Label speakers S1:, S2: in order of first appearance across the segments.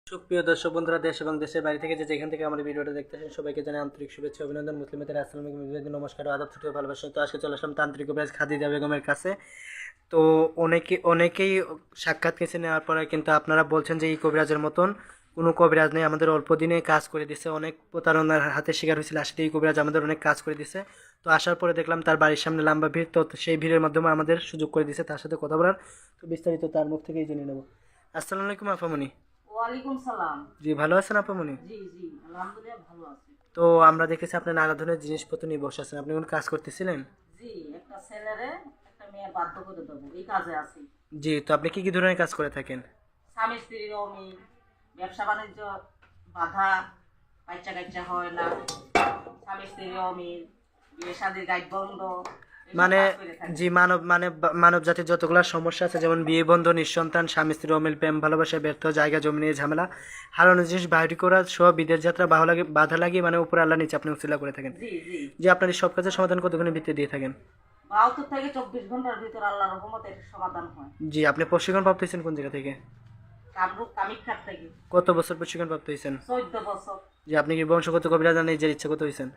S1: সুপ্রিয় দর্শক বন্ধুরা, দেশ এবং দেশের বাইরে থেকে যেখান থেকে আমার ভিডিওটা দেখতেছেন সবাইকে জানাই আন্তরিক শুভেচ্ছা অভিনন্দন। মুসলিমদের আসসালামু আলাইকুম, নমস্কার ও আদাব, ছোট ভালোবাসা। তো আজকে চলে আসলাম তান্ত্রিক কবিরাজ খাদিজা বেগমের কাছে। তো অনেকেই সাক্ষাৎ কেসে নেওয়ার পরে কিন্তু আপনারা বলছেন যে এই কবিরাজের মতন কোনো কবিরাজ নেই, আমাদের অল্প দিনে কাজ করে দিছে, অনেক প্রতারণার হাতে শিকার হয়েছিল। আসলে এই কবিরাজ আমাদের অনেক কাজ করে দিছে। তো আসার পরে দেখলাম তার বাড়ির সামনে লম্বা ভিড়, তো সেই ভিড়ের মাধ্যমে আমাদের সুযোগ করে দিছে তার সাথে কথা বলার। তো বিস্তারিত তার মুখ থেকেই জেনে নেব। আসসালামু আলাইকুম আপামনি।
S2: ওয়ালাইকুম সালাম।
S1: জি, ভালো আছেন আপামনি?
S2: জি জি, আলহামদুলিল্লাহ ভালো আছি।
S1: তো আমরা দেখেছি আপনি নানা ধরনের জিনিসপত্র নিয়ে বসে আছেন, আপনি কোন কাজ করতেছিলেন?
S2: জি, একটা ছেলেরে একটা মেয়ে বাধ্য করে দেবো, এই কাজে আছি।
S1: জি, তো আপনি কি কি ধরনের কাজ করে থাকেন?
S2: স্বামী স্ত্রীর অমিল, ব্যবসা বাণিজ্য বাধা, বাচ্চা কাচ্চা হয় না, স্বামী স্ত্রীর অমিল, বিয়ে শাদীর গাইড বন্ধ, এইসব
S1: মানে
S2: কাজ করে থাকি।
S1: জি, মানব জাতির যতগুলো সমস্যা আছে, যেমন বিয়ে বন্ধ, নিঃসন্তান, স্বামী স্ত্রীর অমিল, প্রেম ভালোবাসা ব্যর্থ, জায়গা জমি নিয়ে ঝামেলা, হারানো জিনিস বাহির করা সহ বিদেশ যাত্রা বাধা লাগিয়ে মানে উপরে আল্লাহ নিচে আপনি উসিলা করে থাকেন।
S2: জি জি,
S1: যে আপনার এই সব কাজের সমাধান কতক্ষণের ভিত্তি দিয়ে থাকেন?
S2: 72 থেকে 24 ঘন্টার ভিতর আল্লাহর রহমতে সমাধান হয়।
S1: জি, আপনি প্রশিক্ষণ প্রাপ্ত হয়েছেন কোন জায়গা থেকে?
S2: কামরূপ কামিক্ষার থেকে।
S1: কত বছর প্রশিক্ষণ প্রাপ্ত হয়েছেন?
S2: 14 বছর।
S1: যে আপনি কি বংশগত কবিরাজ না নিজের ইচ্ছা কত হয়েছেন?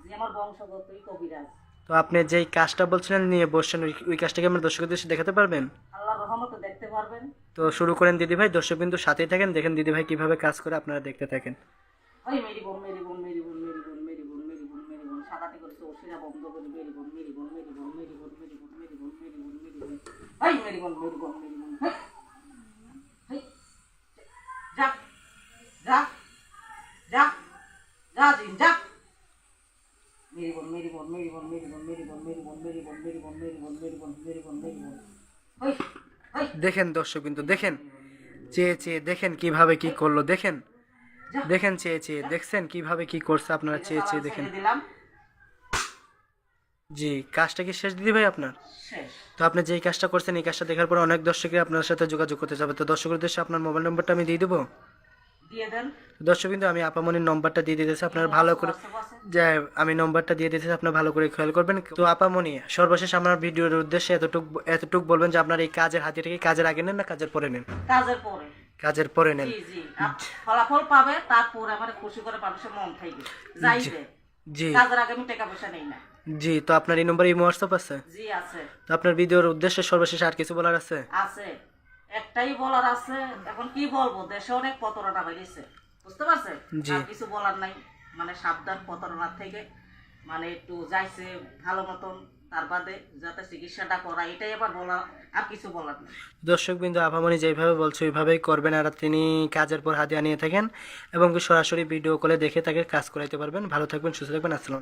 S2: জি, আমার বংশগতই কবিরাজ।
S1: তো আপনি যেই কাজটা বলছিলেন নিয়ে বসছেন, ওই কাজটাকে আমরা দর্শকদের দেখাতে পারবেন?
S2: আল্লাহর রহমতে দেখতে পারবেন।
S1: তো শুরু করেন দিদি ভাই, দর্শক কিন্তু সাথেই থাকেন, দেখেন দিদি ভাই কিভাবে কাজ করে, আপনারা দেখতে থাকেন।
S2: ওই মেরি বোন মেরি বোন মেরি বোন মেরি বোন মেরি বোন মেরি বোন মেরি বোন সাদাটি করেছে ওসিরা বন্ধ করে মেরি বোন মেরি বোন মেরি বোন মেরি বোন মেরি বোন মেরি বোন মেরি বোন মেরি বোন ওই মেরি বোন মেরি বোন মেরি বোন হেই হেই যা যা যা যা জিন যা মেরি বোন মেরি বোন মেরি বোন মেরি বোন মেরি বোন মেরি বোন মেরি বোন মেরি বোন মেরি বোন মেরি বোন মেরি বোন মেরি বোন ওই ওই
S1: দেখেন দর্শক কিন্তু দেখেন, চেয়ে চেয়ে দেখেন কিভাবে কি করলো, দেখেন দেখেন চেয়ে চেয়ে দেখছেন কিভাবে কি করছে, আপনারা চেয়ে চেয়ে দেখেন।
S2: দিলাম
S1: জি, কাজটা কি শেষ দিদি ভাই আপনার?
S2: শেষ।
S1: তো আপনি যেই কাজটা করছেন এই কাজটা দেখার পর অনেক দর্শকই আপনার সাথে যোগাযোগ করতে যাবে। তো দর্শকের উদ্দেশ্যে আপনার মোবাইল নম্বরটা আমি দিয়ে দেবো।
S2: দিয়ে দেন।
S1: দর্শক কিন্তু আমি আপামনির নম্বরটা দিয়ে দিতেছি, আপনার ভালো করে যে আমি নম্বরটা দিয়ে দিতেছি, আপনার ভালো করে খেয়াল করবেন। তো আপামনি, সর্বশেষ আমার ভিডিওর উদ্দেশ্যে এতটুক বলবেন যে আপনার এই কাজের হাতিটা কি কাজের আগে নেন না কাজের পরে নেন?
S2: কাজের পরে।
S1: কাজের পরে নেন।
S2: জি জি, ফলাফল পাবে, তারপরে আমার খুশি করে মানুষের মন থাকবে যাইবে।
S1: জি
S2: কাজের আগে আমি টাকা পয়সা নেই না।
S1: জি, তো আপনার এই নম্বরে ইমো হোয়াটসঅ্যাপ আছে?
S2: জি আছে।
S1: তো আপনার ভিডিওর উদ্দেশ্যে সর্বশেষ আর কিছু বলার আছে?
S2: আছে, একটাই বলার আছে। এখন কি বলবো, দেশে অনেক প্রতারণা বেরিয়েছে, বুঝতে পারছেন?
S1: জি।
S2: আর কিছু বলার নাই, মানে সাবধান প্রতারণার থেকে, মানে একটু যাইছে ভালো মতন, তার বাদে যাতে চিকিৎসাটা করা, এটাই আবার বলা, আর কিছু বলার নেই।
S1: দর্শক বিন্দু, আপামনি যেভাবে বলছে ওইভাবেই করবেন, আর তিনি কাজের পর হাতে আনিয়ে থাকেন এবং সরাসরি ভিডিও কলে দেখে তাকে কাজ করাইতে পারবেন। ভালো থাকবেন, সুস্থ থাকবেন, আসসালাম।